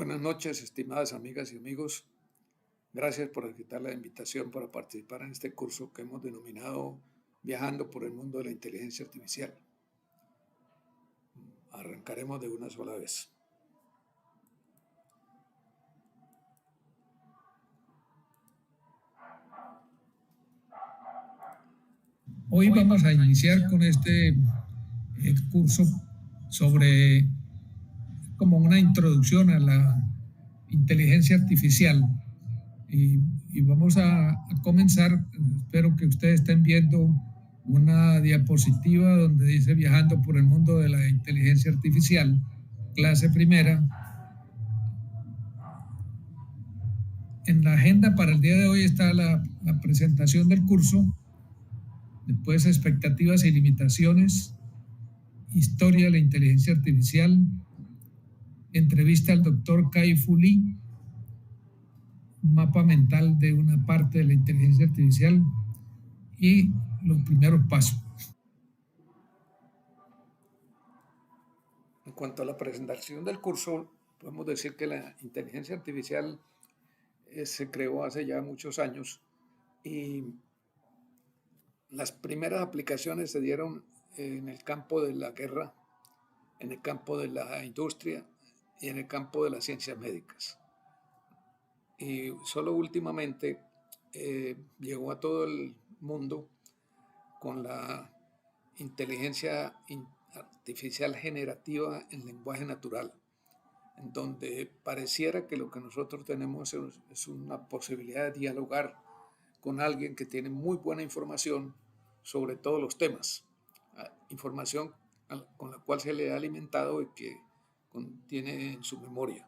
Buenas noches, estimadas amigas y amigos. Gracias por aceptar la invitación para participar en este curso que hemos denominado Viajando por el mundo de la inteligencia artificial. Arrancaremos de una sola vez. Hoy vamos a iniciar con este curso sobre como una introducción a la inteligencia artificial y vamos a comenzar. Espero que ustedes estén viendo una diapositiva donde dice viajando por el mundo de la inteligencia artificial, clase primera. En la agenda para el día de hoy está la presentación del curso, después expectativas y limitaciones, historia de la inteligencia artificial, entrevista al doctor Kai-Fu Lee, un mapa mental de una parte de la inteligencia artificial y los primeros pasos. En cuanto a la presentación del curso, podemos decir que la inteligencia artificial se creó hace ya muchos años y las primeras aplicaciones se dieron en el campo de la guerra, en el campo de la industria y en el campo de las ciencias médicas. Y solo últimamente llegó a todo el mundo con la inteligencia artificial generativa en lenguaje natural, en donde pareciera que lo que nosotros tenemos es una posibilidad de dialogar con alguien que tiene muy buena información sobre todos los temas, información con la cual se le ha alimentado y que contiene en su memoria.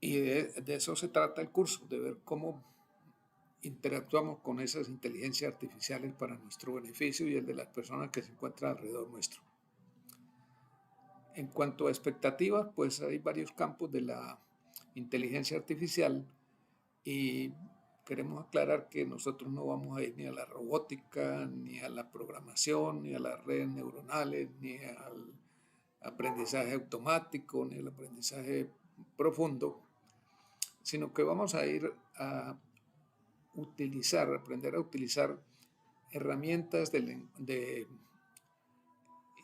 Y de eso se trata el curso, de ver cómo interactuamos con esas inteligencias artificiales para nuestro beneficio y el de las personas que se encuentran alrededor nuestro. En cuanto a expectativas, pues hay varios campos de la inteligencia artificial y queremos aclarar que nosotros no vamos a ir ni a la robótica, ni a la programación, ni a las redes neuronales, ni al aprendizaje automático, ni al aprendizaje profundo, sino que vamos a ir a aprender a utilizar herramientas de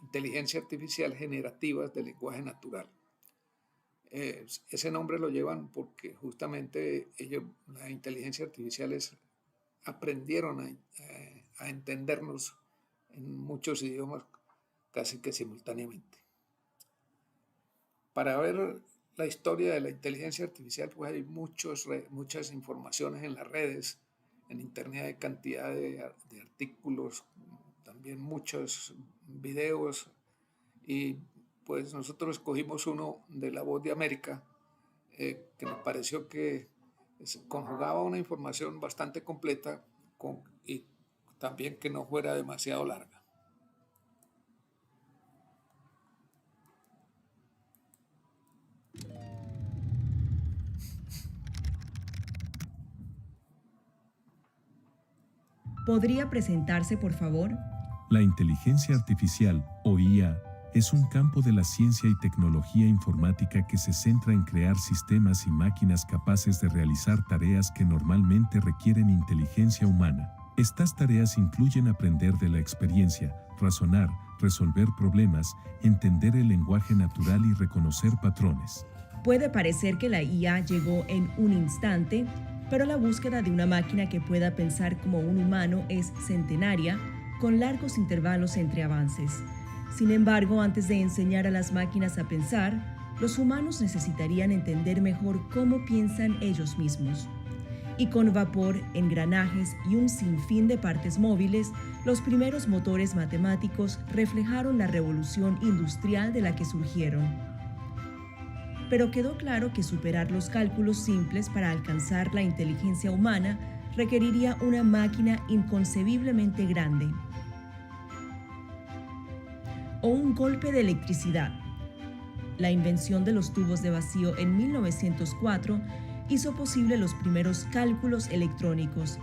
inteligencia artificial generativas de lenguaje natural. Ese nombre lo llevan porque justamente las inteligencias artificiales aprendieron a entendernos en muchos idiomas casi que simultáneamente. Para ver la historia de la inteligencia artificial, pues hay muchas informaciones en las redes, en internet hay cantidad de artículos, también muchos videos, y pues nosotros escogimos uno de La Voz de América, que nos pareció que conjugaba una información bastante completa y también que no fuera demasiado larga. ¿Podría presentarse, por favor? La inteligencia artificial, o IA, es un campo de la ciencia y tecnología informática que se centra en crear sistemas y máquinas capaces de realizar tareas que normalmente requieren inteligencia humana. Estas tareas incluyen aprender de la experiencia, razonar, resolver problemas, entender el lenguaje natural y reconocer patrones. Puede parecer que la IA llegó en un instante, pero la búsqueda de una máquina que pueda pensar como un humano es centenaria, con largos intervalos entre avances. Sin embargo, antes de enseñar a las máquinas a pensar, los humanos necesitarían entender mejor cómo piensan ellos mismos. Y con vapor, engranajes y un sinfín de partes móviles, los primeros motores matemáticos reflejaron la revolución industrial de la que surgieron. Pero quedó claro que superar los cálculos simples para alcanzar la inteligencia humana requeriría una máquina inconcebiblemente grande. O un golpe de electricidad. La invención de los tubos de vacío en 1904 hizo posible los primeros cálculos electrónicos,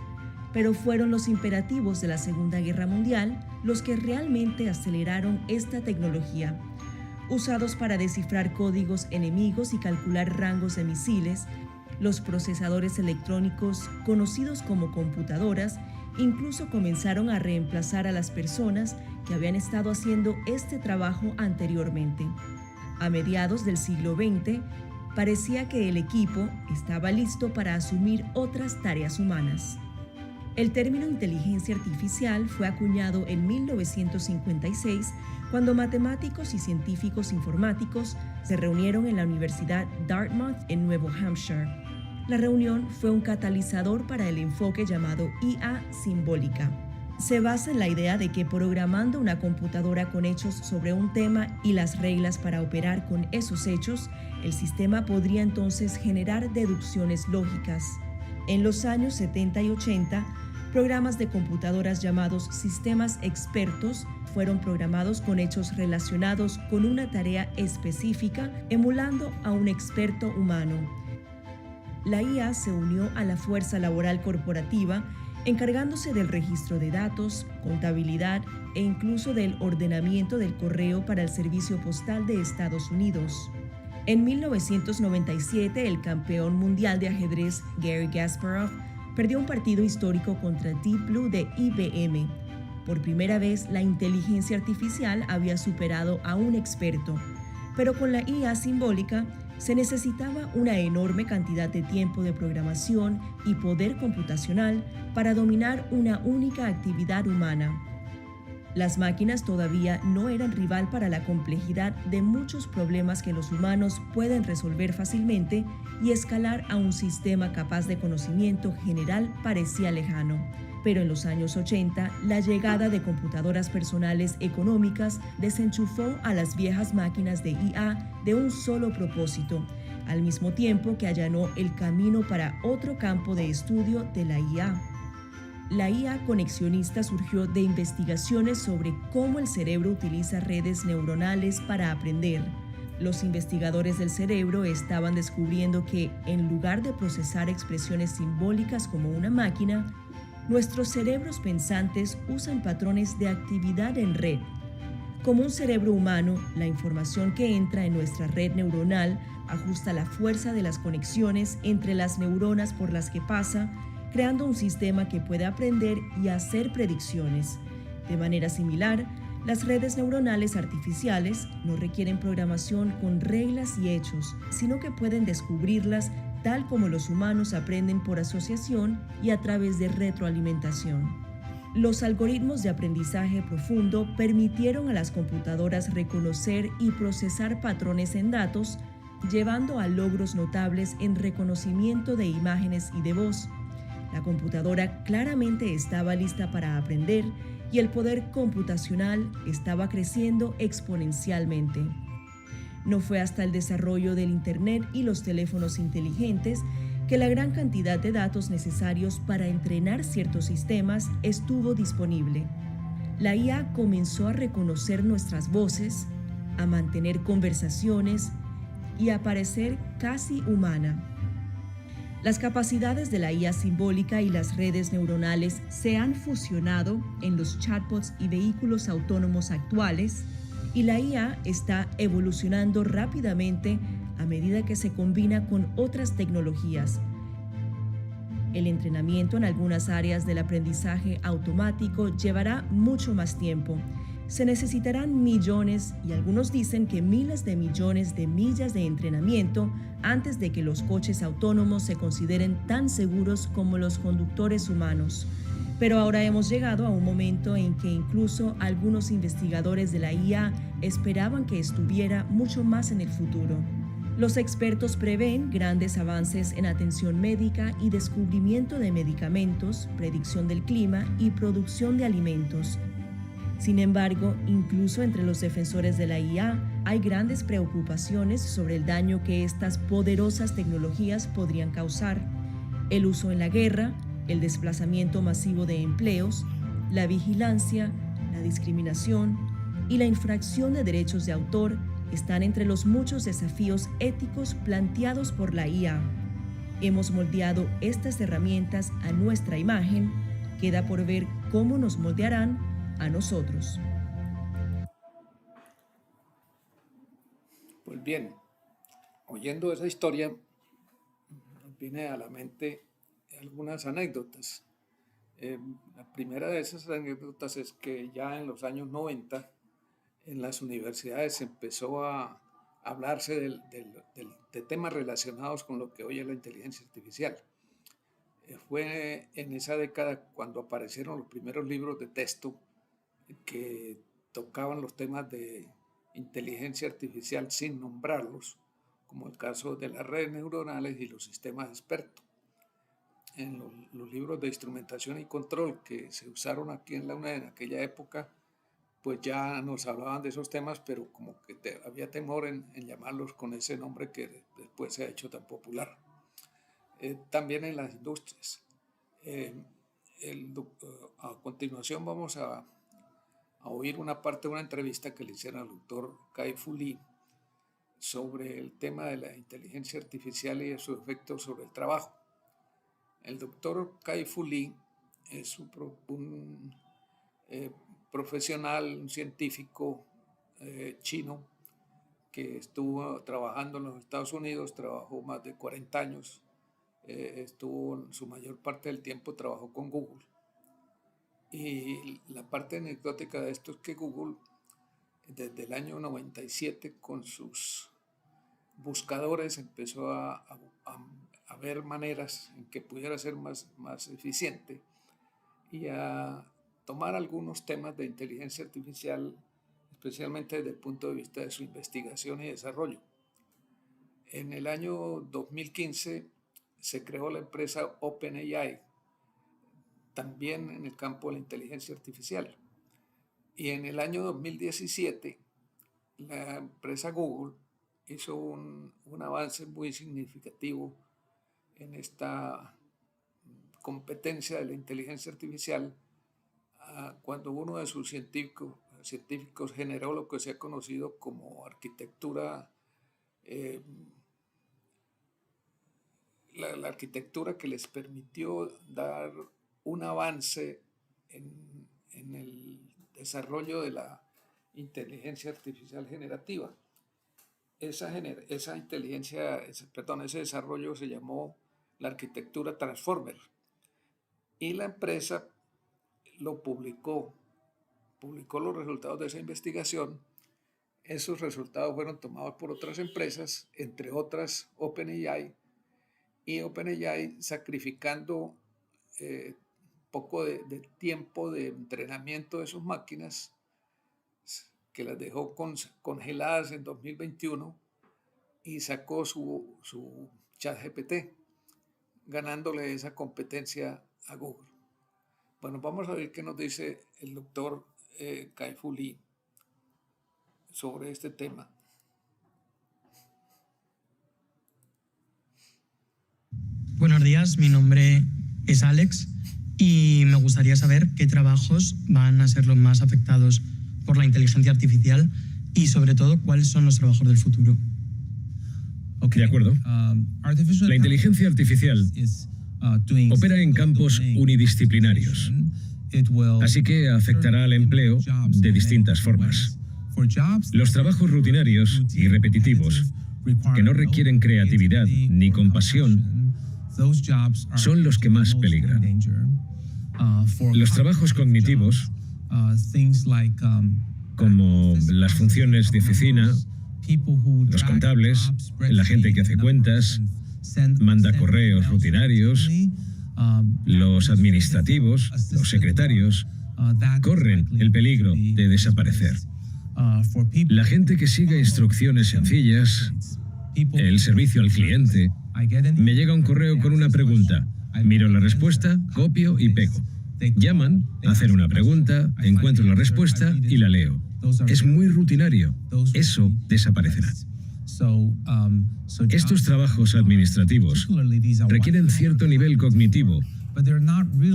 pero fueron los imperativos de la Segunda Guerra Mundial los que realmente aceleraron esta tecnología. usados para descifrar códigos enemigos y calcular rangos de misiles. Los procesadores electrónicos, conocidos como computadoras, incluso comenzaron a reemplazar a las personas que habían estado haciendo este trabajo anteriormente. A mediados del siglo XX, parecía que el equipo estaba listo para asumir otras tareas humanas. El término inteligencia artificial fue acuñado en 1956 cuando matemáticos y científicos informáticos se reunieron en la Universidad Dartmouth en Nuevo Hampshire. La reunión fue un catalizador para el enfoque llamado IA simbólica. Se basa en la idea de que programando una computadora con hechos sobre un tema y las reglas para operar con esos hechos, el sistema podría entonces generar deducciones lógicas. En los años 70 y 80, programas de computadoras llamados sistemas expertos fueron programados con hechos relacionados con una tarea específica, emulando a un experto humano. La IA se unió a la fuerza laboral corporativa, encargándose del registro de datos, contabilidad e incluso del ordenamiento del correo para el Servicio Postal de Estados Unidos. En 1997, el campeón mundial de ajedrez Garry Kasparov perdió un partido histórico contra Deep Blue de IBM. Por primera vez, la inteligencia artificial había superado a un experto, pero con la IA simbólica se necesitaba una enorme cantidad de tiempo de programación y poder computacional para dominar una única actividad humana. Las máquinas todavía no eran rival para la complejidad de muchos problemas que los humanos pueden resolver fácilmente, y escalar a un sistema capaz de conocimiento general parecía lejano. Pero en los años 80, la llegada de computadoras personales económicas desenchufó a las viejas máquinas de IA de un solo propósito, al mismo tiempo que allanó el camino para otro campo de estudio de la IA. La IA conexionista surgió de investigaciones sobre cómo el cerebro utiliza redes neuronales para aprender. Los investigadores del cerebro estaban descubriendo que, en lugar de procesar expresiones simbólicas como una máquina, nuestros cerebros pensantes usan patrones de actividad en red. Como un cerebro humano, la información que entra en nuestra red neuronal ajusta la fuerza de las conexiones entre las neuronas por las que pasa, creando un sistema que puede aprender y hacer predicciones. De manera similar, las redes neuronales artificiales no requieren programación con reglas y hechos, sino que pueden descubrirlas tal como los humanos aprenden por asociación y a través de retroalimentación. Los algoritmos de aprendizaje profundo permitieron a las computadoras reconocer y procesar patrones en datos, llevando a logros notables en reconocimiento de imágenes y de voz. La computadora claramente estaba lista para aprender y el poder computacional estaba creciendo exponencialmente. No fue hasta el desarrollo del Internet y los teléfonos inteligentes que la gran cantidad de datos necesarios para entrenar ciertos sistemas estuvo disponible. La IA comenzó a reconocer nuestras voces, a mantener conversaciones y a parecer casi humana. Las capacidades de la IA simbólica y las redes neuronales se han fusionado en los chatbots y vehículos autónomos actuales, y la IA está evolucionando rápidamente a medida que se combina con otras tecnologías. El entrenamiento en algunas áreas del aprendizaje automático llevará mucho más tiempo. Se necesitarán millones, y algunos dicen que miles de millones de millas de entrenamiento antes de que los coches autónomos se consideren tan seguros como los conductores humanos. Pero ahora hemos llegado a un momento en que incluso algunos investigadores de la IA esperaban que estuviera mucho más en el futuro. Los expertos prevén grandes avances en atención médica y descubrimiento de medicamentos, predicción del clima y producción de alimentos. Sin embargo, incluso entre los defensores de la IA hay grandes preocupaciones sobre el daño que estas poderosas tecnologías podrían causar. El uso en la guerra, el desplazamiento masivo de empleos, la vigilancia, la discriminación y la infracción de derechos de autor están entre los muchos desafíos éticos planteados por la IA. Hemos moldeado estas herramientas a nuestra imagen. Queda por ver cómo nos moldearán a nosotros. Pues bien, oyendo esa historia, nos viene a la mente algunas anécdotas. La primera de esas anécdotas es que ya en los años 90 en las universidades empezó a hablarse de temas relacionados con lo que hoy es la inteligencia artificial. Fue en esa década cuando aparecieron los primeros libros de texto que tocaban los temas de inteligencia artificial sin nombrarlos, como el caso de las redes neuronales y los sistemas expertos. En los libros de instrumentación y control que se usaron aquí en la UNED en aquella época, pues ya nos hablaban de esos temas, pero como que había temor en llamarlos con ese nombre que después se ha hecho tan popular. También en las industrias. A continuación vamos a oír una parte de una entrevista que le hicieron al doctor Kai-Fu Lee sobre el tema de la inteligencia artificial y de sus efectos sobre el trabajo. El doctor Kai-Fu Lee es un profesional, un científico chino que estuvo trabajando en los Estados Unidos, trabajó más de 40 años, estuvo en su mayor parte del tiempo trabajó con Google. Y la parte anecdótica de esto es que Google, desde el año 97, con sus buscadores, empezó a ver maneras en que pudiera ser más eficiente y a tomar algunos temas de inteligencia artificial, especialmente desde el punto de vista de su investigación y desarrollo. En el año 2015 se creó la empresa OpenAI, también en el campo de la inteligencia artificial. Y en el año 2017, la empresa Google hizo un avance muy significativo en esta competencia de la inteligencia artificial, cuando uno de sus científicos generó lo que se ha conocido como arquitectura, la arquitectura que les permitió dar un avance en el desarrollo de la inteligencia artificial generativa. Ese desarrollo se llamó la arquitectura Transformer, y la empresa lo publicó los resultados de esa investigación. Esos resultados fueron tomados por otras empresas, entre otras OpenAI, y OpenAI, sacrificando poco de tiempo de entrenamiento de sus máquinas, que las dejó congeladas en 2021, y sacó su ChatGPT, ganándole esa competencia a Google. Bueno, vamos a ver qué nos dice el doctor Kai-Fu Lee sobre este tema. Buenos días, mi nombre es Alex y me gustaría saber qué trabajos van a ser los más afectados por la inteligencia artificial y, sobre todo, cuáles son los trabajos del futuro. De acuerdo. La inteligencia artificial opera en campos unidisciplinarios, así que afectará al empleo de distintas formas. Los trabajos rutinarios y repetitivos, que no requieren creatividad ni compasión, son los que más peligran. Los trabajos cognitivos, como las funciones de oficina, los contables, la gente que hace cuentas, manda correos rutinarios, los administrativos, los secretarios, corren el peligro de desaparecer. La gente que sigue instrucciones sencillas, el servicio al cliente, me llega un correo con una pregunta, miro la respuesta, copio y pego. Llaman, hacen una pregunta, encuentro la respuesta y la leo. Es muy rutinario. Eso desaparecerá. Estos trabajos administrativos requieren cierto nivel cognitivo,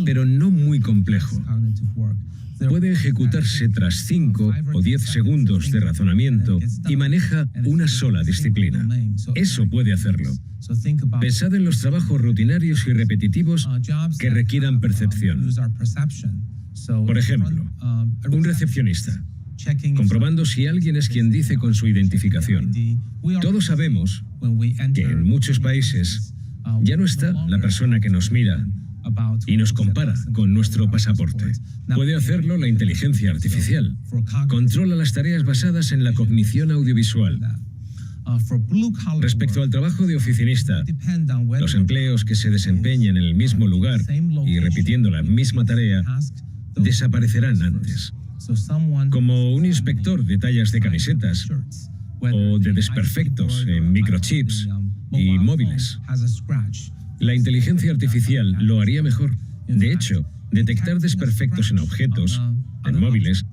pero no muy complejo. Puede ejecutarse tras 5 o 10 segundos de razonamiento y maneja una sola disciplina. Eso puede hacerlo. Pensad en los trabajos rutinarios y repetitivos que requieran percepción. Por ejemplo, un recepcionista. comprobando si alguien es quien dice con su identificación. Todos sabemos que en muchos países ya no está la persona que nos mira y nos compara con nuestro pasaporte. Puede hacerlo la inteligencia artificial. Controla las tareas basadas en la cognición audiovisual. Respecto al trabajo de oficinista, los empleos que se desempeñan en el mismo lugar y repitiendo la misma tarea desaparecerán antes. Como un inspector de tallas de camisetas o de desperfectos en microchips y móviles. La inteligencia artificial lo haría mejor. De hecho, detectar desperfectos en objetos, en móviles,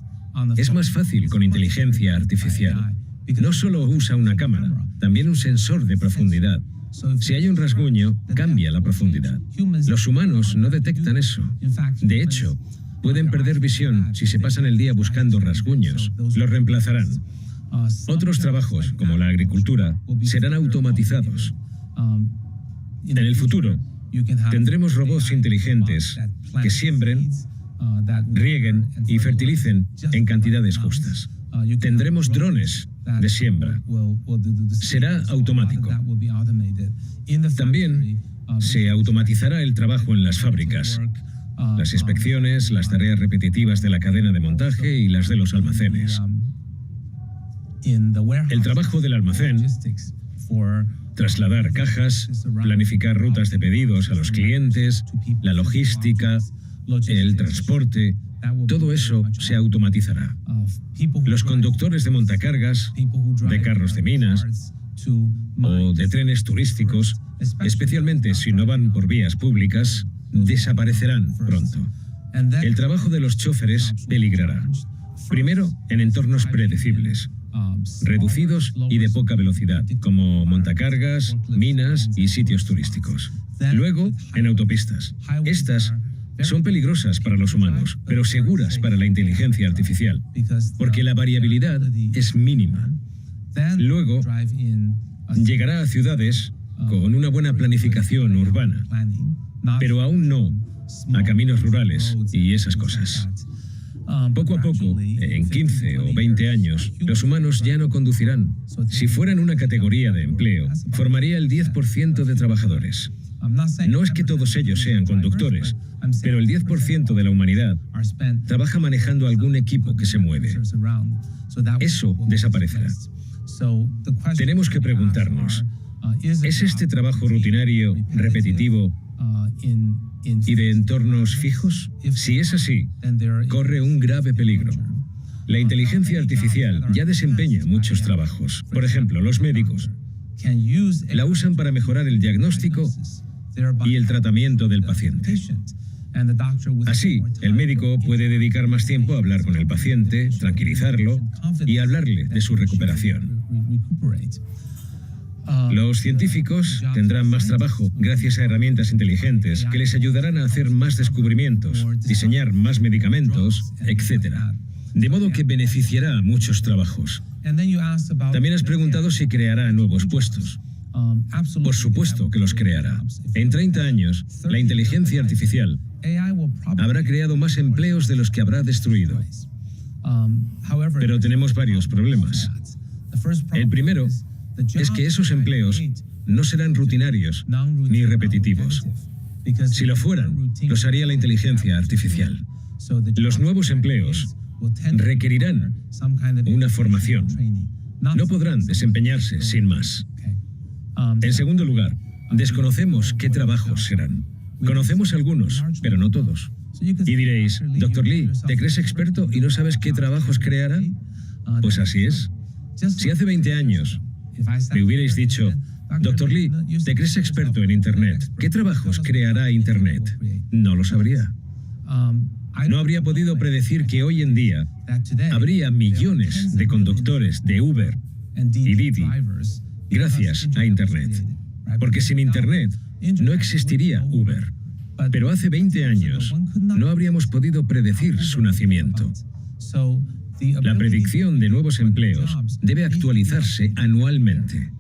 es más fácil con inteligencia artificial. No solo usa una cámara, también un sensor de profundidad. Si hay un rasguño, cambia la profundidad. Los humanos no detectan eso. De hecho, pueden perder visión si se pasan el día buscando rasguños. Los reemplazarán. Otros trabajos, como la agricultura, serán automatizados. En el futuro, tendremos robots inteligentes que siembren, rieguen y fertilicen en cantidades justas. Tendremos drones de siembra. Será automático. También se automatizará el trabajo en las fábricas, las inspecciones, las tareas repetitivas de la cadena de montaje y las de los almacenes. El trabajo del almacén, trasladar cajas, planificar rutas de pedidos a los clientes, la logística, el transporte, todo eso se automatizará. Los conductores de montacargas, de carros de minas o de trenes turísticos, especialmente si no van por vías públicas, desaparecerán pronto. El trabajo de los choferes peligrará. Primero, en entornos predecibles, reducidos y de poca velocidad, como montacargas, minas y sitios turísticos. Luego, en autopistas. Estas son peligrosas para los humanos, pero seguras para la inteligencia artificial, porque la variabilidad es mínima. Luego, llegará a ciudades con una buena planificación urbana, pero aún no a caminos rurales y esas cosas. Poco a poco, en 15 o 20 años, los humanos ya no conducirán. Si fueran una categoría de empleo, formaría el 10% de trabajadores. No es que todos ellos sean conductores, pero el 10% de la humanidad trabaja manejando algún equipo que se mueve. Eso desaparecerá. Tenemos que preguntarnos, ¿es este trabajo rutinario, repetitivo y de entornos fijos? Si es así, corre un grave peligro. La inteligencia artificial ya desempeña muchos trabajos. Por ejemplo, los médicos la usan para mejorar el diagnóstico y el tratamiento del paciente. Así, el médico puede dedicar más tiempo a hablar con el paciente, tranquilizarlo y hablarle de su recuperación. Los científicos tendrán más trabajo gracias a herramientas inteligentes que les ayudarán a hacer más descubrimientos, diseñar más medicamentos, etc. De modo que beneficiará a muchos trabajos. También has preguntado si creará nuevos puestos. Por supuesto que los creará. En 30 años, la inteligencia artificial habrá creado más empleos de los que habrá destruido. Pero tenemos varios problemas. El primero es que esos empleos no serán rutinarios ni repetitivos. Si lo fueran, los haría la inteligencia artificial. Los nuevos empleos requerirán una formación. No podrán desempeñarse sin más. En segundo lugar, desconocemos qué trabajos serán. Conocemos algunos, pero no todos. Y diréis, Dr. Lee, ¿te crees experto y no sabes qué trabajos creará? Pues así es. Si hace 20 años me hubierais dicho, Dr. Lee, ¿te crees experto en Internet? ¿Qué trabajos creará Internet? No lo sabría. No habría podido predecir que hoy en día habría millones de conductores de Uber y Didi gracias a Internet. Porque sin Internet no existiría Uber. Pero hace 20 años no habríamos podido predecir su nacimiento. La predicción de nuevos empleos debe actualizarse anualmente.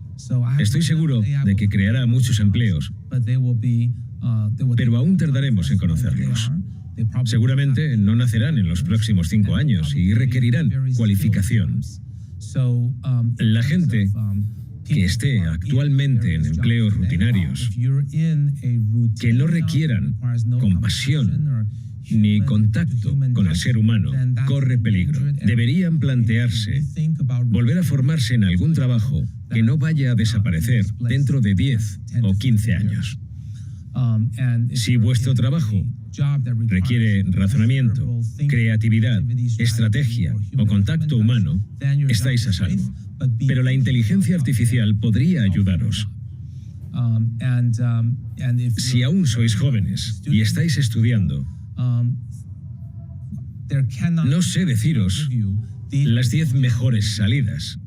Estoy seguro de que creará muchos empleos, pero aún tardaremos en conocerlos. Seguramente no nacerán en los próximos 5 años y requerirán cualificación. La gente que esté actualmente en empleos rutinarios, que no requieran compasión ni contacto con el ser humano, corre peligro. Deberían plantearse volver a formarse en algún trabajo que no vaya a desaparecer dentro de 10 o 15 años. Si vuestro trabajo requiere razonamiento, creatividad, estrategia o contacto humano, estáis a salvo. Pero la inteligencia artificial podría ayudaros. Si aún sois jóvenes y estáis estudiando, no sé deciros las 10 mejores salidas,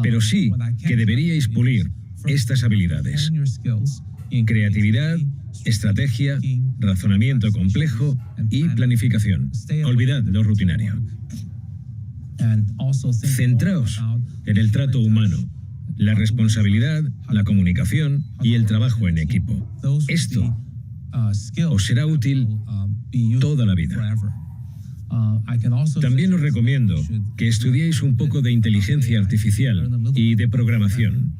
pero sí que deberíais pulir estas habilidades: creatividad, estrategia, razonamiento complejo y planificación. Olvidad lo rutinario. Centraos en el trato humano, la responsabilidad, la comunicación y el trabajo en equipo. Esto os será útil toda la vida. También os recomiendo que estudiéis un poco de inteligencia artificial y de programación.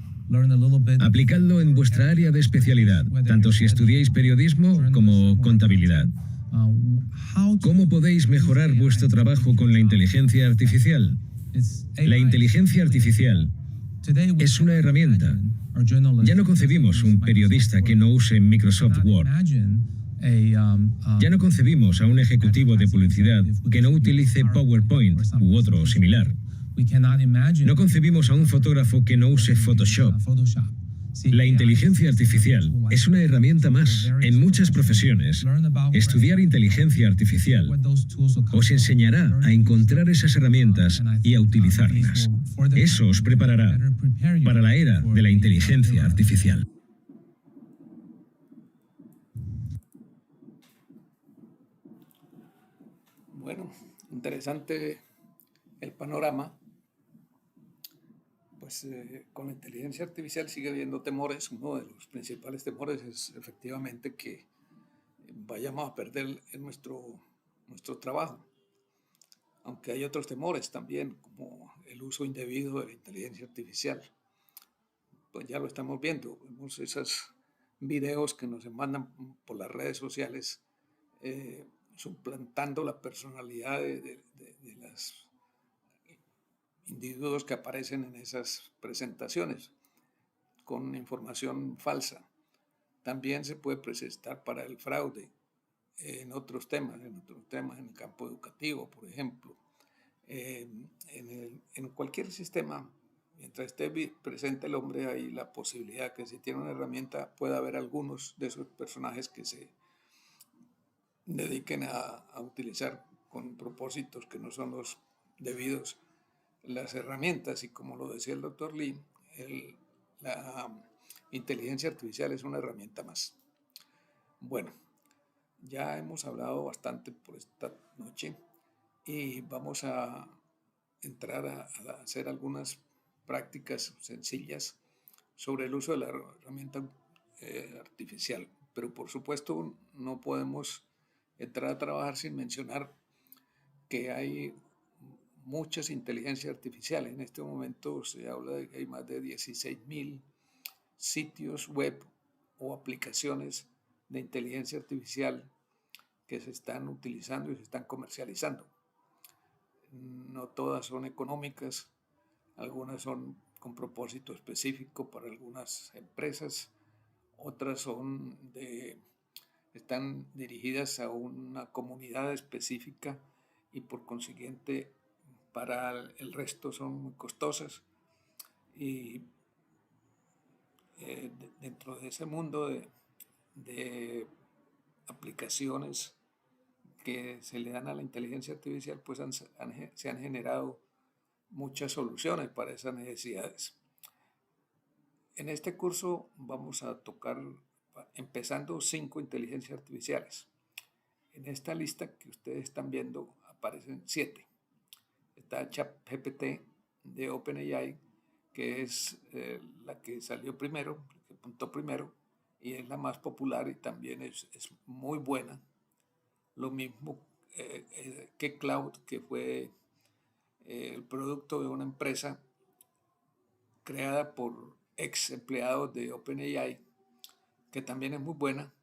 Aplicadlo en vuestra área de especialidad, tanto si estudiáis periodismo como contabilidad. ¿Cómo podéis mejorar vuestro trabajo con la inteligencia artificial? La inteligencia artificial es una herramienta. Ya no concebimos un periodista que no use Microsoft Word. Ya no concebimos a un ejecutivo de publicidad que no utilice PowerPoint u otro similar. No concebimos a un fotógrafo que no use Photoshop. La inteligencia artificial es una herramienta más. En muchas profesiones, estudiar inteligencia artificial os enseñará a encontrar esas herramientas y a utilizarlas. Eso os preparará para la era de la inteligencia artificial. Bueno, interesante el panorama. Pues con la inteligencia artificial sigue habiendo temores. Uno de los principales temores es efectivamente que vayamos a perder nuestro trabajo. Aunque hay otros temores también, como el uso indebido de la inteligencia artificial. Pues ya lo estamos viendo. Vemos esos videos que nos mandan por las redes sociales suplantando la personalidad de los individuos que aparecen en esas presentaciones con información falsa. También se puede presentar para el fraude en otros temas, en el campo educativo, por ejemplo. En cualquier sistema, mientras esté presente el hombre, hay la posibilidad que si tiene una herramienta pueda haber algunos de esos personajes que se dediquen a utilizar con propósitos que no son los debidos las herramientas. Y como lo decía el doctor Lee, la inteligencia artificial es una herramienta más. Bueno, ya hemos hablado bastante por esta noche y vamos a entrar a hacer algunas prácticas sencillas sobre el uso de la herramienta artificial. Pero por supuesto no podemos entrar a trabajar sin mencionar que hay muchas inteligencias artificiales. En este momento se habla de que hay más de 16.000 sitios web o aplicaciones de inteligencia artificial que se están utilizando y se están comercializando. No todas son económicas, algunas son con propósito específico para algunas empresas, otras están dirigidas a una comunidad específica y por consiguiente para el resto son muy costosas. Y dentro de ese mundo de aplicaciones que se le dan a la inteligencia artificial, pues se han generado muchas soluciones para esas necesidades. En este curso vamos a tocar, empezando, 5 inteligencias artificiales. En esta lista que ustedes están viendo aparecen 7. Está ChatGPT de OpenAI, que es la que salió primero, la que apuntó primero, y es la más popular y también es muy buena. lo mismo que Cloud, que fue el producto de una empresa creada por ex empleados de OpenAI, que también es muy buena,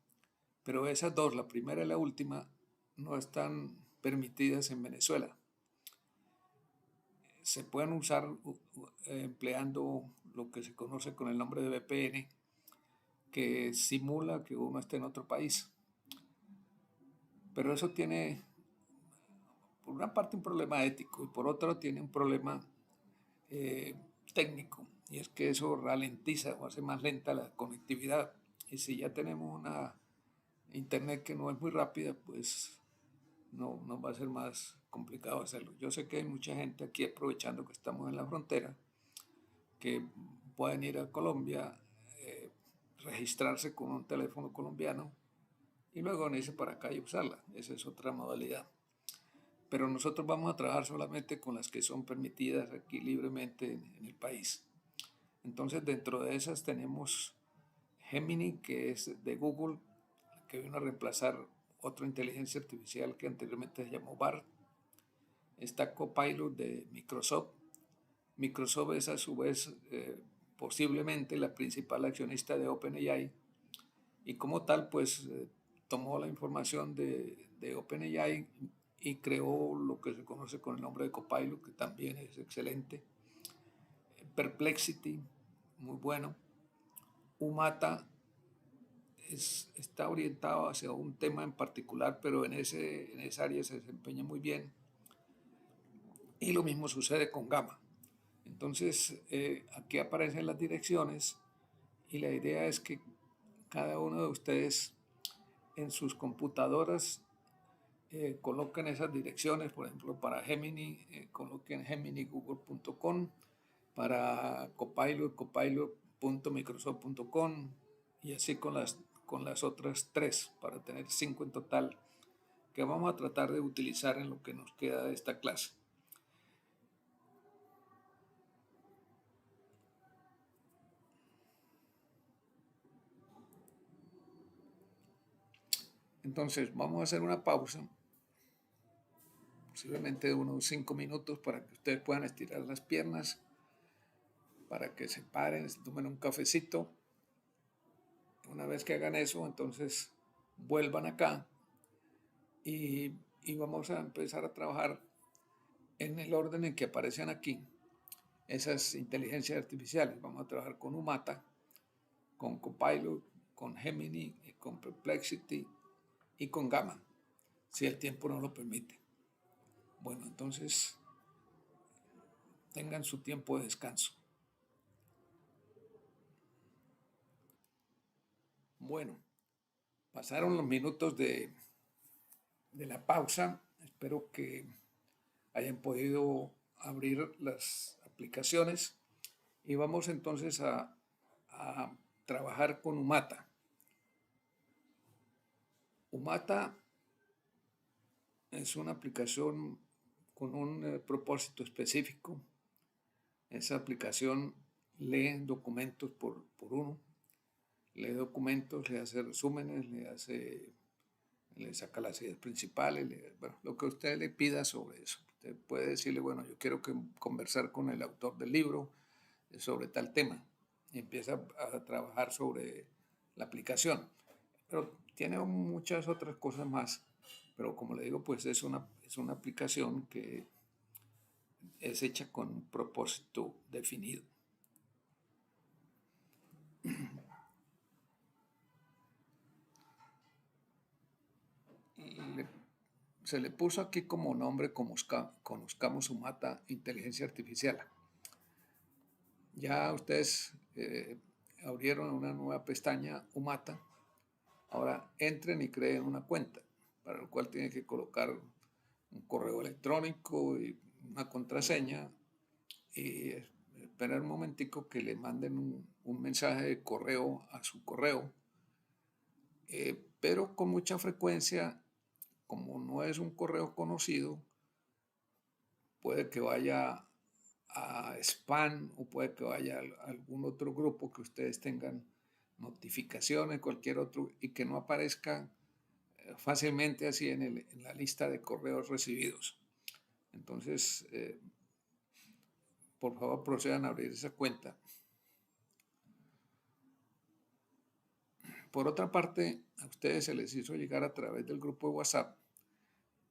pero esas dos, la primera y la última, no están permitidas en Venezuela. Se pueden usar empleando lo que se conoce con el nombre de VPN, que simula que uno está en otro país. Pero eso tiene, por una parte, un problema ético y por otra tiene un problema eh, técnico, y es que eso ralentiza o hace más lenta la conectividad. Y si ya tenemos una internet que no es muy rápida, pues no va a ser más complicado hacerlo. Yo sé que hay mucha gente aquí, aprovechando que estamos en la frontera, que pueden ir a Colombia, registrarse con un teléfono colombiano y luego venirse para acá y usarla. Esa es otra modalidad. Pero nosotros vamos a trabajar solamente con las que son permitidas aquí libremente en el país. Entonces, dentro de esas tenemos Gemini, que es de Google, que vino a reemplazar otra inteligencia artificial que anteriormente se llamó BART. Está Copilot de Microsoft. Microsoft es a su vez posiblemente la principal accionista de OpenAI, y como tal pues tomó la información de OpenAI y creó lo que se conoce con el nombre de Copilot, que también es excelente. Perplexity, muy bueno. Umata está orientado hacia un tema en particular, pero en esa área se desempeña muy bien. Y lo mismo sucede con Gamma. Entonces, aquí aparecen las direcciones y la idea es que cada uno de ustedes en sus computadoras coloquen esas direcciones. Por ejemplo, para Gemini, coloquen geminigoogle.com, para Copilot, copilot.microsoft.com, y así con las otras 3, para tener 5 en total, que vamos a tratar de utilizar en lo que nos queda de esta clase. Entonces vamos a hacer una pausa, posiblemente de unos 5 minutos, para que ustedes puedan estirar las piernas, para que se paren, se tomen un cafecito. Una vez que hagan eso, entonces vuelvan acá y vamos a empezar a trabajar en el orden en que aparecen aquí esas inteligencias artificiales. Vamos a trabajar con Umata, con Copilot, con Gemini, con Perplexity y con Gamma, si el tiempo no lo permite. Bueno, entonces tengan su tiempo de descanso. Bueno, pasaron los minutos de la pausa. Espero que hayan podido abrir las aplicaciones y vamos entonces a trabajar con Umata. Umata es una aplicación con un propósito específico. Esa aplicación lee documentos por uno, lee documentos, le hace resúmenes, le saca las ideas principales, bueno, lo que usted le pida sobre eso. Usted puede decirle, bueno, yo quiero conversar con el autor del libro sobre tal tema, y empieza a trabajar sobre la aplicación. Pero tiene muchas otras cosas más, pero como le digo, pues es una aplicación que es hecha con un propósito definido. Se le puso aquí como nombre Conozcamos Umata Inteligencia Artificial. Ya ustedes abrieron una nueva pestaña, Umata. Ahora entren y creen una cuenta, para lo cual tienen que colocar un correo electrónico y una contraseña, y esperar un momentico que le manden un mensaje de correo a su correo. Pero con mucha frecuencia, como no es un correo conocido, puede que vaya a spam o puede que vaya a algún otro grupo que ustedes tengan notificaciones, cualquier otro, y que no aparezca fácilmente así en la lista de correos recibidos. Entonces, por favor, procedan a abrir esa cuenta. Por otra parte, a ustedes se les hizo llegar a través del grupo de WhatsApp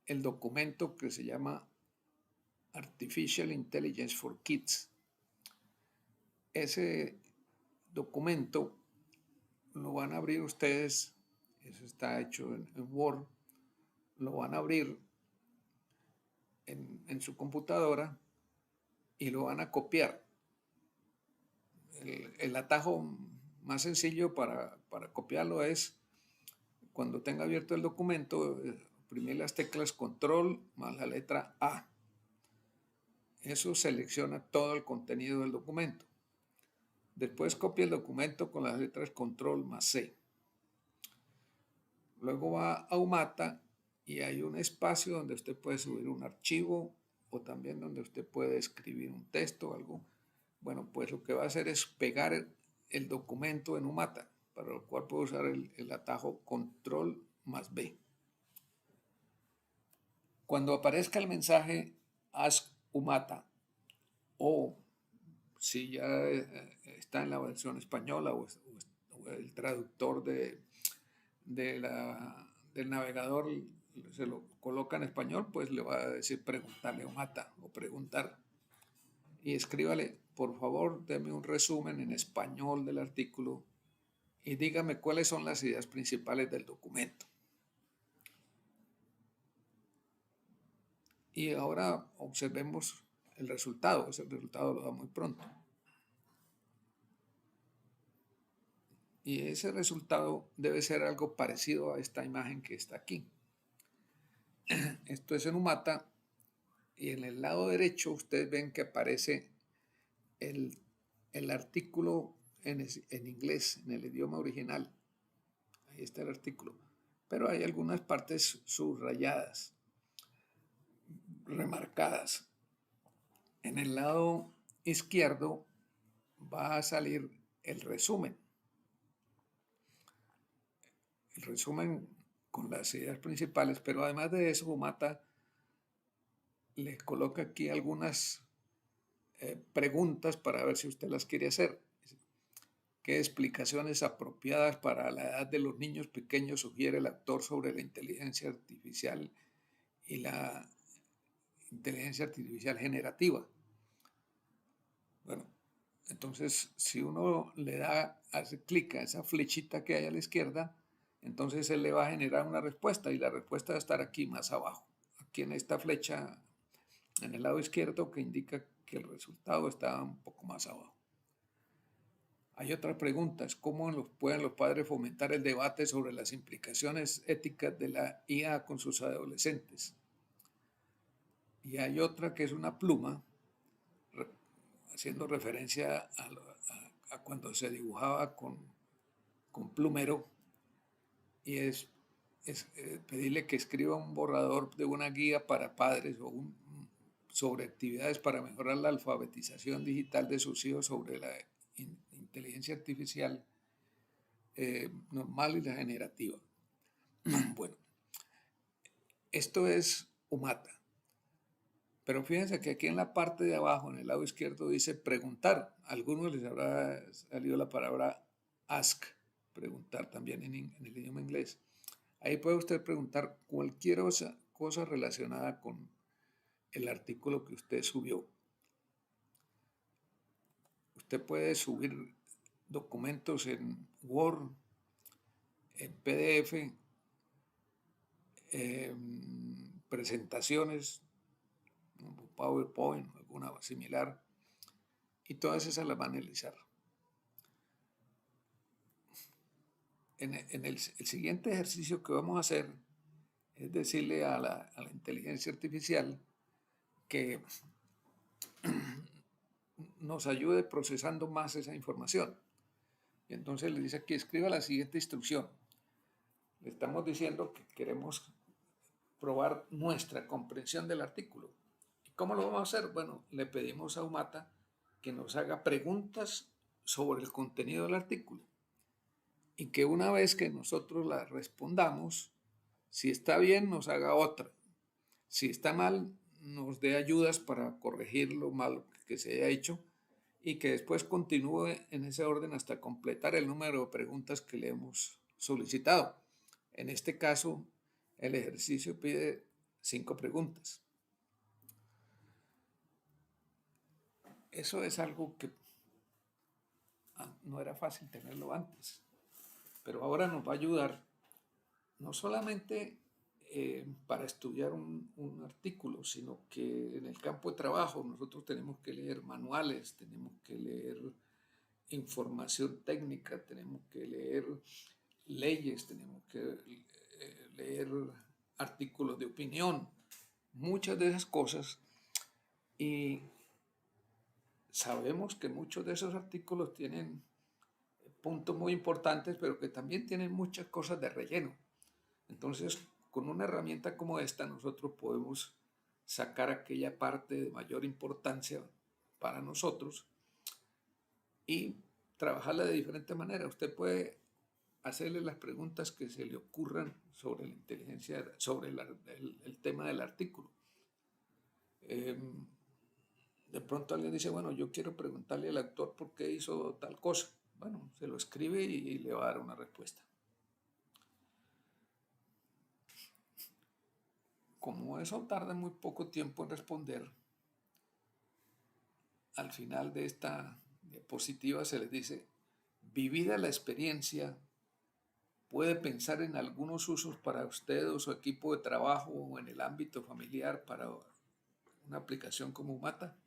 el documento que se llama Artificial Intelligence for Kids. Ese documento lo van a abrir ustedes, eso está hecho en Word, lo van a abrir en su computadora y lo van a copiar. El atajo más sencillo para copiarlo es, cuando tenga abierto el documento, oprimir las teclas control más la letra A. Eso selecciona todo el contenido del documento. Después copia el documento con las letras control más C. Luego va a Umata y hay un espacio donde usted puede subir un archivo o también donde usted puede escribir un texto o algo. Bueno, pues lo que va a hacer es pegar el documento en Umata, para lo cual puede usar el atajo control más B. Cuando aparezca el mensaje Ask Umata, o si ya está en la versión española o el traductor del navegador se lo coloca en español, pues le va a decir preguntarle a Umata o preguntar. Y escríbale, por favor, deme un resumen en español del artículo y dígame cuáles son las ideas principales del documento. Y ahora observemos el resultado. Ese resultado lo da muy pronto. Y ese resultado debe ser algo parecido a esta imagen que está aquí. Esto es en Umata y en el lado derecho ustedes ven que aparece el artículo en inglés, en el idioma original. Ahí está el artículo. Pero hay algunas partes subrayadas, remarcadas. En el lado izquierdo va a salir el resumen. El resumen con las ideas principales, pero además de eso, Umata le coloca aquí algunas preguntas para ver si usted las quiere hacer. ¿Qué explicaciones apropiadas para la edad de los niños pequeños sugiere el autor sobre la inteligencia artificial y la inteligencia artificial generativa? Bueno, entonces si uno le da, hace clic a esa flechita que hay a la izquierda, entonces él le va a generar una respuesta y la respuesta va a estar aquí más abajo, aquí en esta flecha en el lado izquierdo que indica que el resultado está un poco más abajo. Hay otras preguntas, ¿cómo pueden los padres fomentar el debate sobre las implicaciones éticas de la IA con sus adolescentes? Y hay otra que es una pluma, haciendo referencia a cuando se dibujaba con plumero, y es pedirle que escriba un borrador de una guía para padres o sobre actividades para mejorar la alfabetización digital de sus hijos sobre la inteligencia artificial normal y la generativa. Bueno, esto es Umata. Pero fíjense que aquí en la parte de abajo, en el lado izquierdo, dice preguntar. A algunos les habrá salido la palabra ask, preguntar también en el idioma inglés. Ahí puede usted preguntar cualquier cosa relacionada con el artículo que usted subió. Usted puede subir documentos en Word, en PDF, presentaciones, PowerPoint, alguna similar, y todas esas las va a analizar. En el siguiente ejercicio que vamos a hacer es decirle a la inteligencia artificial que nos ayude procesando más esa información. Y entonces le dice aquí, escriba la siguiente instrucción. Le estamos diciendo que queremos probar nuestra comprensión del artículo. ¿Y cómo lo vamos a hacer? Bueno, le pedimos a Umata que nos haga preguntas sobre el contenido del artículo y que una vez que nosotros las respondamos, Si está bien, nos haga otra. Si está mal, nos dé ayudas para corregir lo malo que se haya hecho y que después continúe en ese orden hasta completar el número de preguntas que le hemos solicitado. En este caso, el ejercicio pide 5 preguntas. Eso es algo que no era fácil tenerlo antes, pero ahora nos va a ayudar no solamente para estudiar un artículo, sino que en el campo de trabajo nosotros tenemos que leer manuales, tenemos que leer información técnica, tenemos que leer leyes, tenemos que leer artículos de opinión, muchas de esas cosas, y sabemos que muchos de esos artículos tienen puntos muy importantes, pero que también tienen muchas cosas de relleno. Entonces, con una herramienta como esta, nosotros podemos sacar aquella parte de mayor importancia para nosotros y trabajarla de diferente manera. Usted puede hacerle las preguntas que se le ocurran sobre la inteligencia, sobre el tema del artículo. De pronto alguien dice, bueno, yo quiero preguntarle al actor por qué hizo tal cosa. Bueno, se lo escribe y le va a dar una respuesta. Como eso tarda muy poco tiempo en responder, al final de esta diapositiva se les dice, vivida la experiencia, puede pensar en algunos usos para usted o su equipo de trabajo o en el ámbito familiar para una aplicación como Mata.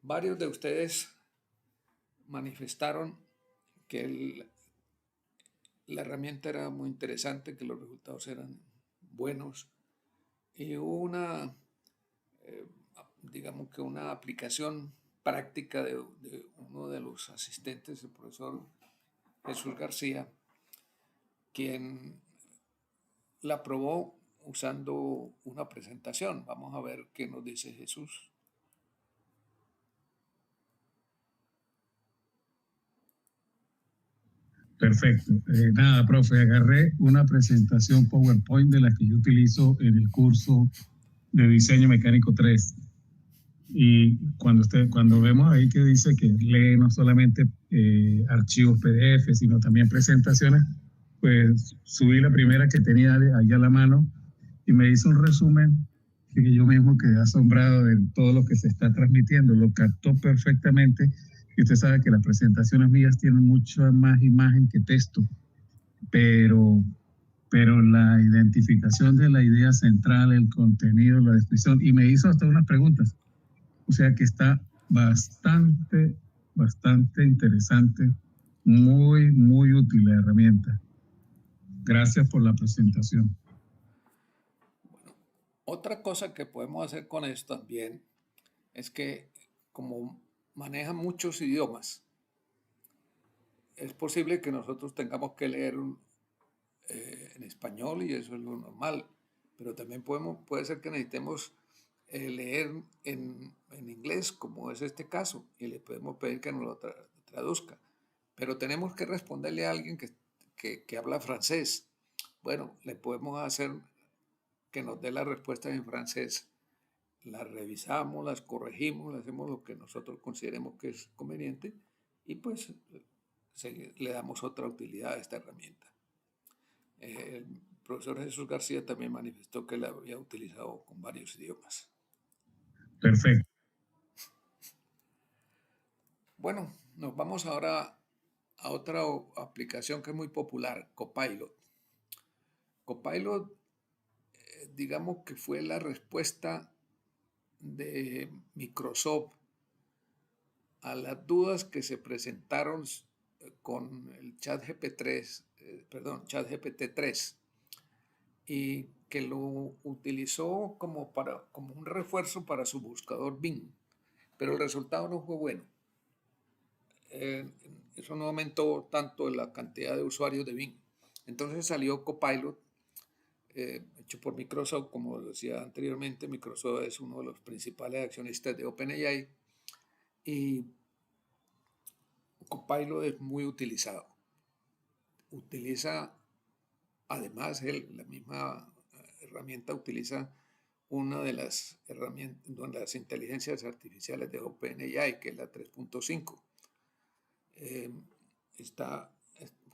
Varios de ustedes manifestaron que la herramienta era muy interesante, que los resultados eran buenos y hubo digamos que una aplicación práctica de uno de los asistentes, el profesor Jesús García, quien la probó usando una presentación. Vamos a ver qué nos dice Jesús. Perfecto. Nada, profe, agarré una presentación PowerPoint de la que yo utilizo en el curso de diseño mecánico 3. Y cuando vemos ahí que dice que lee no solamente archivos PDF, sino también presentaciones, pues subí la primera que tenía ahí a la mano y me hizo un resumen que yo mismo quedé asombrado de todo lo que se está transmitiendo. Lo captó perfectamente. Y usted sabe que las presentaciones mías tienen mucha más imagen que texto, pero la identificación de la idea central, el contenido, la descripción, y me hizo hasta unas preguntas. O sea que está bastante interesante, muy, muy útil la herramienta. Gracias por la presentación. Bueno, otra cosa que podemos hacer con esto también es que como maneja muchos idiomas, es posible que nosotros tengamos que leer en español y eso es lo normal, pero también puede ser que necesitemos leer en inglés, como es este caso, y le podemos pedir que nos lo traduzca, pero tenemos que responderle a alguien que habla francés. Bueno, le podemos hacer que nos dé la respuesta en francés. Las revisamos, las corregimos, hacemos lo que nosotros consideremos que es conveniente y pues le damos otra utilidad a esta herramienta. El profesor Jesús García también manifestó que la había utilizado con varios idiomas. Perfecto. Bueno, nos vamos ahora a otra aplicación que es muy popular, Copilot. Copilot, digamos que fue la respuesta de Microsoft a las dudas que se presentaron con el ChatGPT-3 y que lo utilizó como un refuerzo para su buscador Bing, pero el resultado no fue bueno. Eso no aumentó tanto la cantidad de usuarios de Bing. Entonces salió Copilot, hecho por Microsoft. Como decía anteriormente, Microsoft es uno de los principales accionistas de OpenAI y Copilot es muy utilizado. Utiliza, además, la misma herramienta utiliza una de las herramientas, de las inteligencias artificiales de OpenAI, que es la 3.5.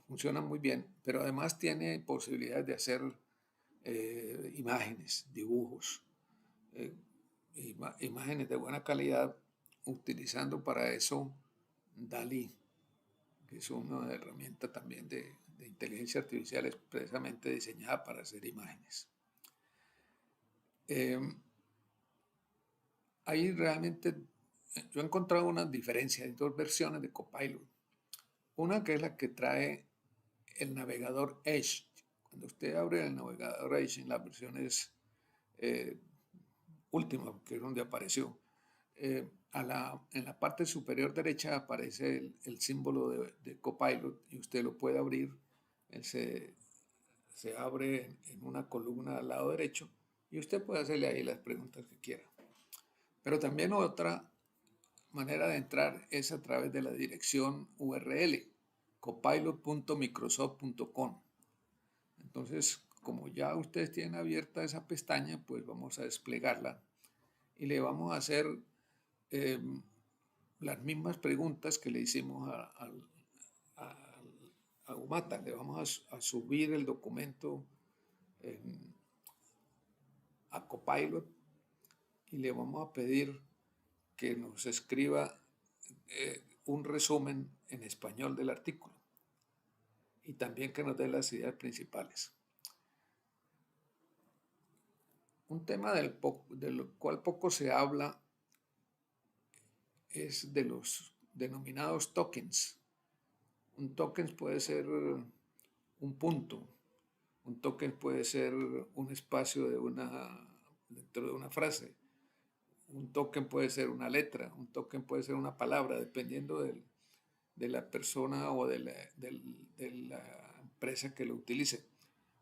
Funciona muy bien, pero además tiene posibilidades de hacer imágenes, dibujos, imágenes de buena calidad, utilizando para eso DALL-E, que es una herramienta también de inteligencia artificial expresamente diseñada para hacer imágenes. Ahí realmente yo he encontrado una diferencia, hay dos versiones de Copilot. Una que es la que trae el navegador Edge. Cuando usted abre el navegador Edge en las versiones últimas, que es donde apareció, en la parte superior derecha aparece el símbolo de Copilot y usted lo puede abrir. Se abre en una columna al lado derecho y usted puede hacerle ahí las preguntas que quiera. Pero también otra manera de entrar es a través de la dirección URL copilot.microsoft.com. Entonces, como ya ustedes tienen abierta esa pestaña, pues vamos a desplegarla y le vamos a hacer las mismas preguntas que le hicimos a Umata. Le vamos a subir el documento a Copilot y le vamos a pedir que nos escriba un resumen en español del artículo y también que nos dé las ideas principales. Un tema del cual poco se habla es de los denominados tokens. Un token puede ser un punto, un token puede ser un espacio dentro de una frase, un token puede ser una letra, un token puede ser una palabra, dependiendo de la persona o de la empresa que lo utilice.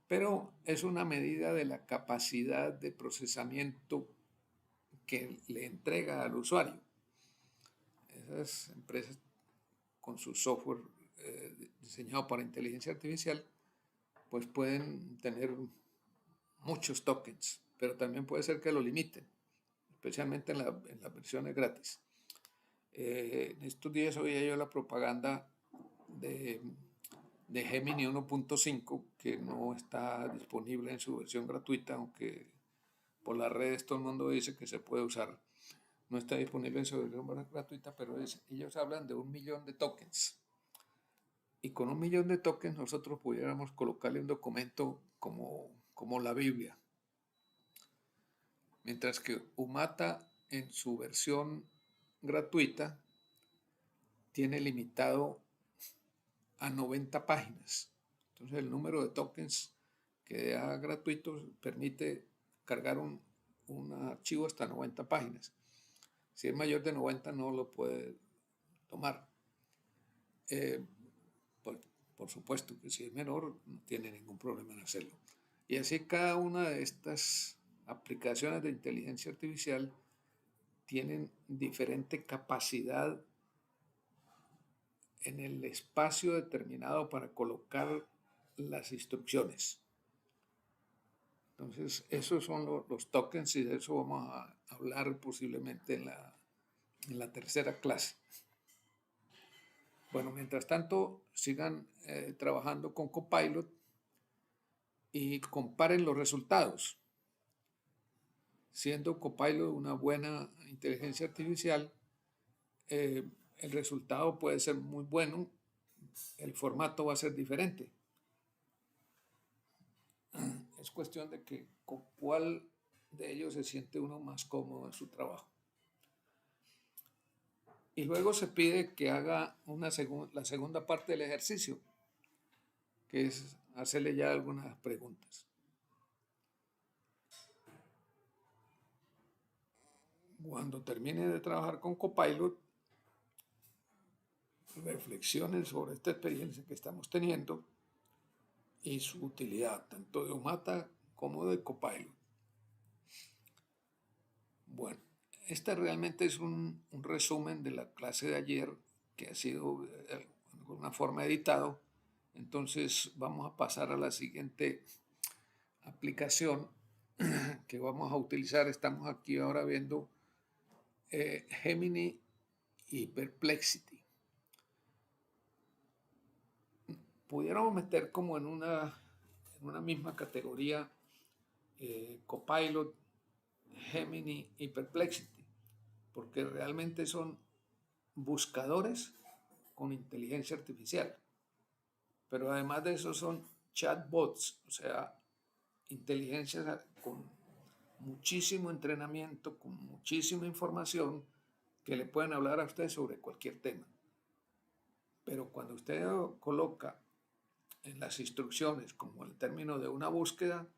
Pero es una medida de la capacidad de procesamiento que le entrega al usuario. Esas empresas con su software diseñado para inteligencia artificial, pues pueden tener muchos tokens, pero también puede ser que lo limiten, especialmente en las versiones gratis. En estos días oía yo la propaganda de Gemini 1.5, que no está disponible en su versión gratuita, aunque por las redes todo el mundo dice que se puede usar. No está disponible en su versión gratuita, pero ellos hablan de 1 millón de tokens. Y con 1 millón de tokens nosotros pudiéramos colocarle un documento como la Biblia. Mientras que Umata en su versión gratuita tiene limitado a 90 páginas. Entonces el número de tokens que da gratuito permite cargar un archivo hasta 90 páginas. Si es mayor de 90 no lo puede tomar. Por supuesto que si es menor no tiene ningún problema en hacerlo. Y así cada una de estas aplicaciones de inteligencia artificial tienen diferente capacidad en el espacio determinado para colocar las instrucciones. Entonces, esos son los tokens y de eso vamos a hablar posiblemente en la tercera clase. Bueno, mientras tanto, sigan trabajando con Copilot y comparen los resultados. Siendo Copilot una buena inteligencia artificial, el resultado puede ser muy bueno, el formato va a ser diferente. Es cuestión de que con cuál de ellos se siente uno más cómodo en su trabajo. Y luego se pide que haga la segunda parte del ejercicio, que es hacerle ya algunas preguntas. Cuando termine de trabajar con Copilot, reflexionen sobre esta experiencia que estamos teniendo y su utilidad, tanto de Umata como de Copilot. Bueno, este realmente es un resumen de la clase de ayer que ha sido de alguna forma editado. Entonces vamos a pasar a la siguiente aplicación que vamos a utilizar. Estamos aquí ahora viendo Gemini y Perplexity. Pudiéramos meter como en una misma categoría Copilot, Gemini y Perplexity, porque realmente son buscadores con inteligencia artificial. Pero además de eso son chatbots, o sea, inteligencias con muchísimo entrenamiento, con muchísima información que le pueden hablar a usted sobre cualquier tema. Pero cuando usted coloca en las instrucciones como el término de una búsqueda,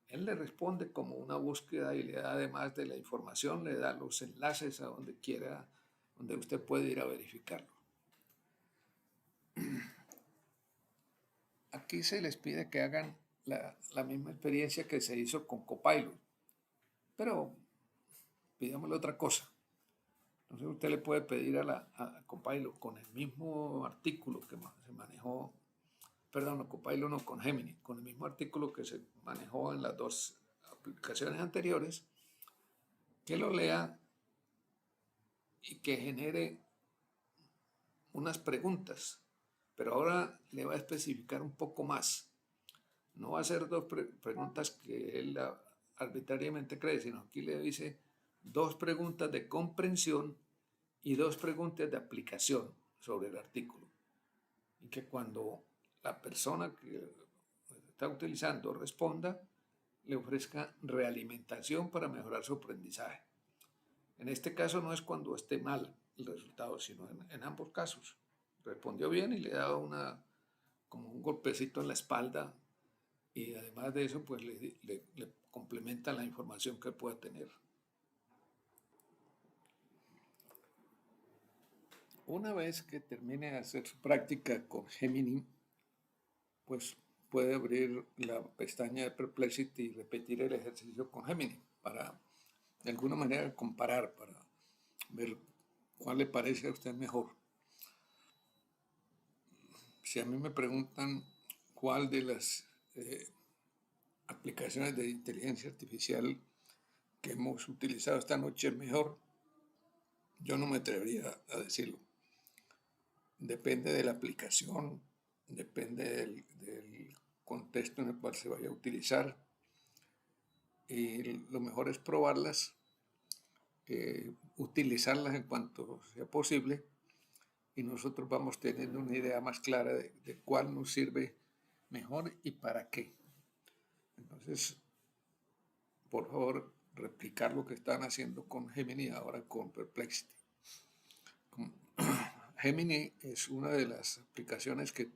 él le responde como una búsqueda y le da, además de la información, le da los enlaces a donde quiera, donde usted puede ir a verificarlo. Aquí se les pide que hagan la misma experiencia que se hizo con Copilot, pero pidámosle otra cosa. Entonces usted le puede pedir a Copilot con el mismo artículo que se manejó, perdón, no, Copilot no, con Gemini, con el mismo artículo que se manejó en las dos aplicaciones anteriores, que lo lea y que genere unas preguntas, pero ahora le va a especificar un poco más. No va a ser dos preguntas que él arbitrariamente cree, sino aquí le dice 2 preguntas de comprensión y 2 preguntas de aplicación sobre el artículo. Y que cuando la persona que está utilizando responda, le ofrezca realimentación para mejorar su aprendizaje. En este caso no es cuando esté mal el resultado, sino en ambos casos. Respondió bien y le da como un golpecito en la espalda, y además de eso pues le complementa la información que pueda tener. Una vez que termine de hacer su práctica con Gemini, pues puede abrir la pestaña de Perplexity y repetir el ejercicio con Gemini para de alguna manera comparar, para ver cuál le parece a usted mejor. Si a mí me preguntan cuál de las aplicaciones de inteligencia artificial que hemos utilizado esta noche es mejor, yo no me atrevería a decirlo. Depende de la aplicación, depende del contexto en el cual se vaya a utilizar, y lo mejor es probarlas, utilizarlas en cuanto sea posible, y nosotros vamos teniendo una idea más clara de cuál nos sirve mejor y para qué. Entonces, por favor, replicar lo que están haciendo con Gemini ahora con Perplexity. Gemini es una de las aplicaciones que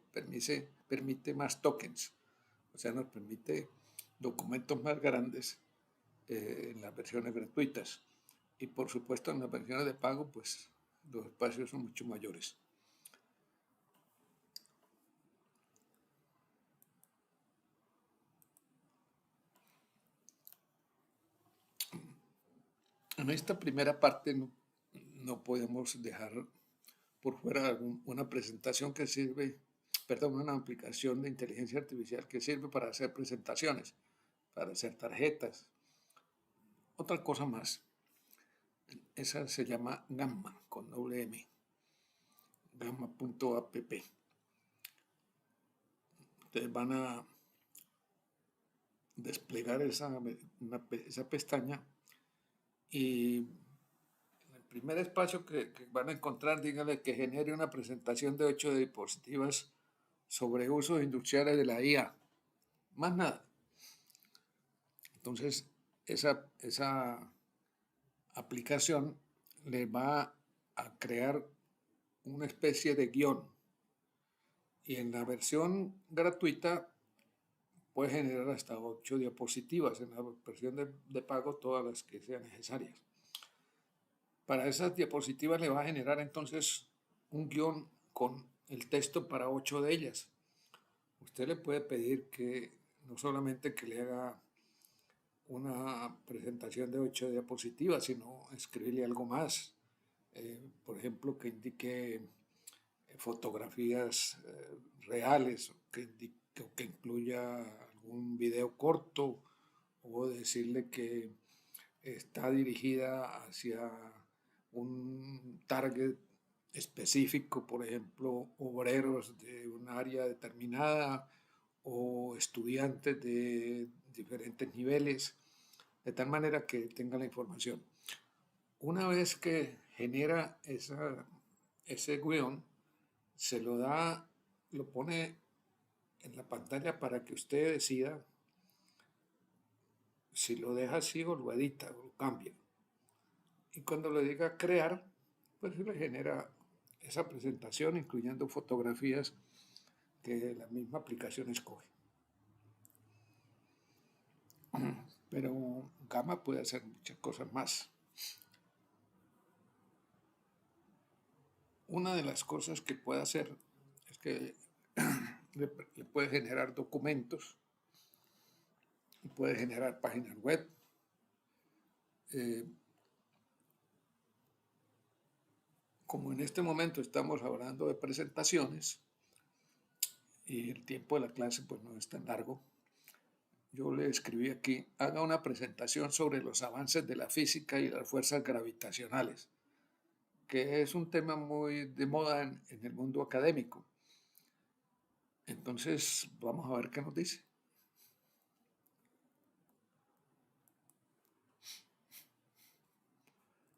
permite más tokens, o sea, nos permite documentos más grandes en las versiones gratuitas, y por supuesto en las versiones de pago pues los espacios son mucho mayores. En esta primera parte no podemos dejar por fuera una presentación que sirve, una aplicación de inteligencia artificial que sirve para hacer presentaciones, para hacer tarjetas. Otra cosa más, esa se llama Gamma, con doble M, gamma.app. Ustedes van a desplegar esa pestaña, y en el primer espacio que van a encontrar, díganle que genere una presentación de 8 diapositivas sobre usos industriales de la IA. Más nada. Entonces, esa aplicación le va a crear una especie de guión, y en la versión gratuita puede generar hasta 8 diapositivas, en la versión de pago todas las que sean necesarias. Para esas diapositivas le va a generar entonces un guión con el texto para 8 de ellas. Usted le puede pedir que no solamente que le haga una presentación de 8 diapositivas, sino escribirle algo más. Por ejemplo, que indique fotografías reales o que incluya algún video corto, o decirle que está dirigida hacia un target específico, por ejemplo, obreros de un área determinada o estudiantes de diferentes niveles, de tal manera que tenga la información. Una vez que genera ese guión, se lo da, lo pone en la pantalla para que usted decida si lo deja así o lo edita o lo cambia. Y cuando le diga crear, pues le genera esa presentación, incluyendo fotografías que la misma aplicación escoge. Pero Gamma puede hacer muchas cosas más. Una de las cosas que puede hacer es que le puede generar documentos, puede generar páginas web, como en este momento estamos hablando de presentaciones y el tiempo de la clase pues no es tan largo, yo le escribí aquí: haga una presentación sobre los avances de la física y las fuerzas gravitacionales, que es un tema muy de moda en el mundo académico. Entonces, vamos a ver qué nos dice.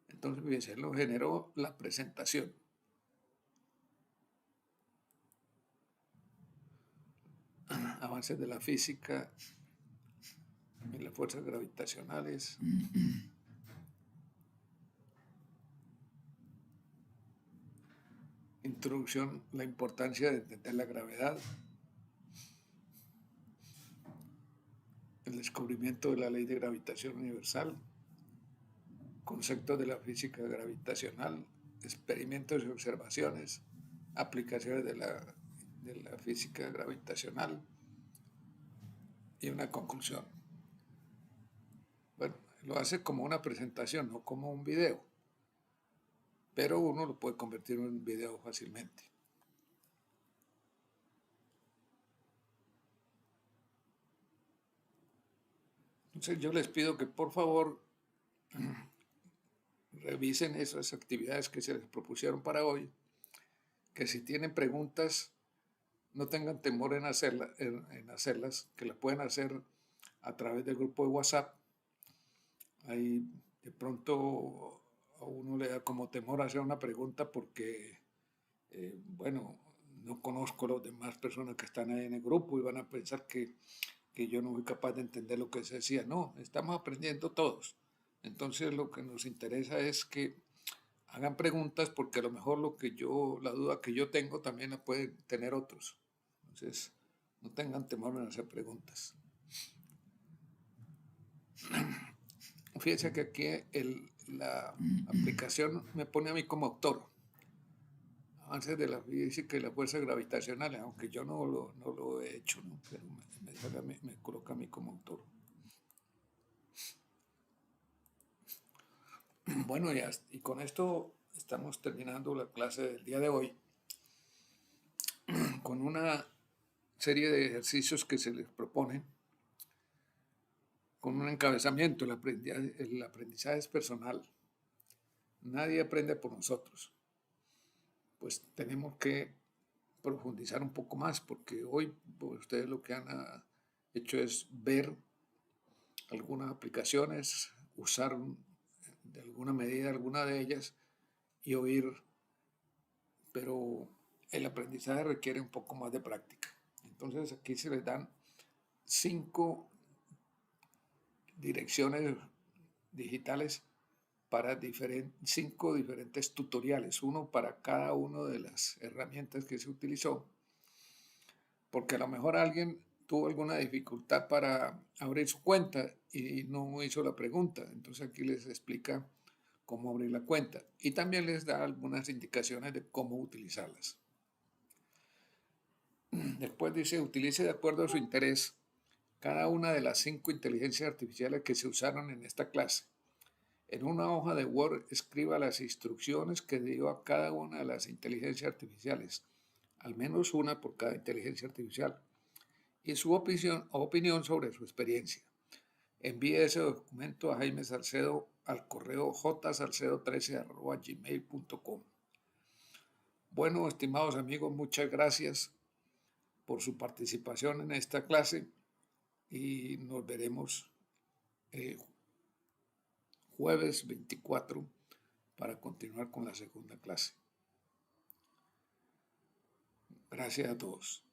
Entonces, fíjense, lo generó la presentación. Avances de la física y las fuerzas gravitacionales. Introducción, la importancia de entender la gravedad. El descubrimiento de la ley de gravitación universal. Conceptos de la física gravitacional. Experimentos y observaciones. Aplicaciones de la física gravitacional. Y una conclusión. Bueno, lo hace como una presentación, no como un video. Pero uno lo puede convertir en un video fácilmente. Entonces yo les pido que por favor revisen esas actividades que se les propusieron para hoy, que si tienen preguntas no tengan temor en hacerlas, que las pueden hacer a través del grupo de WhatsApp. Ahí de pronto a uno le da como temor hacer una pregunta porque, bueno, no conozco a las demás personas que están ahí en el grupo y van a pensar que yo no soy capaz de entender lo que se decía. No, estamos aprendiendo todos. Entonces lo que nos interesa es que hagan preguntas, porque a lo mejor la duda que yo tengo también la pueden tener otros. Entonces, no tengan temor en hacer preguntas. Fíjense que aquí la aplicación me pone a mí como autor. Avances de la física y las fuerzas gravitacionales, aunque yo no lo he hecho, ¿no? Pero me coloca a mí como autor. Bueno, y con esto estamos terminando la clase del día de hoy con una serie de ejercicios que se les proponen, con un encabezamiento. El aprendizaje es personal. Nadie aprende por nosotros. Pues tenemos que profundizar un poco más, porque hoy pues, ustedes lo que han hecho es ver algunas aplicaciones, usar de alguna medida alguna de ellas y oír, pero el aprendizaje requiere un poco más de práctica. Entonces aquí se les dan 5 direcciones digitales para 5 diferentes tutoriales, uno para cada una de las herramientas que se utilizó, porque a lo mejor alguien tuvo alguna dificultad para abrir su cuenta y no hizo la pregunta. Entonces aquí les explica cómo abrir la cuenta y también les da algunas indicaciones de cómo utilizarlas. Después dice: utilice de acuerdo a su interés cada una de las 5 inteligencias artificiales que se usaron en esta clase. En una hoja de Word escriba las instrucciones que dio a cada una de las inteligencias artificiales, al menos una por cada inteligencia artificial, y su opinión sobre su experiencia. Envíe ese documento a Jaime Salcedo al correo jsalcedo13@gmail.com. Bueno, estimados amigos, muchas gracias por su participación en esta clase y nos veremos jueves 24 para continuar con la segunda clase. Gracias a todos.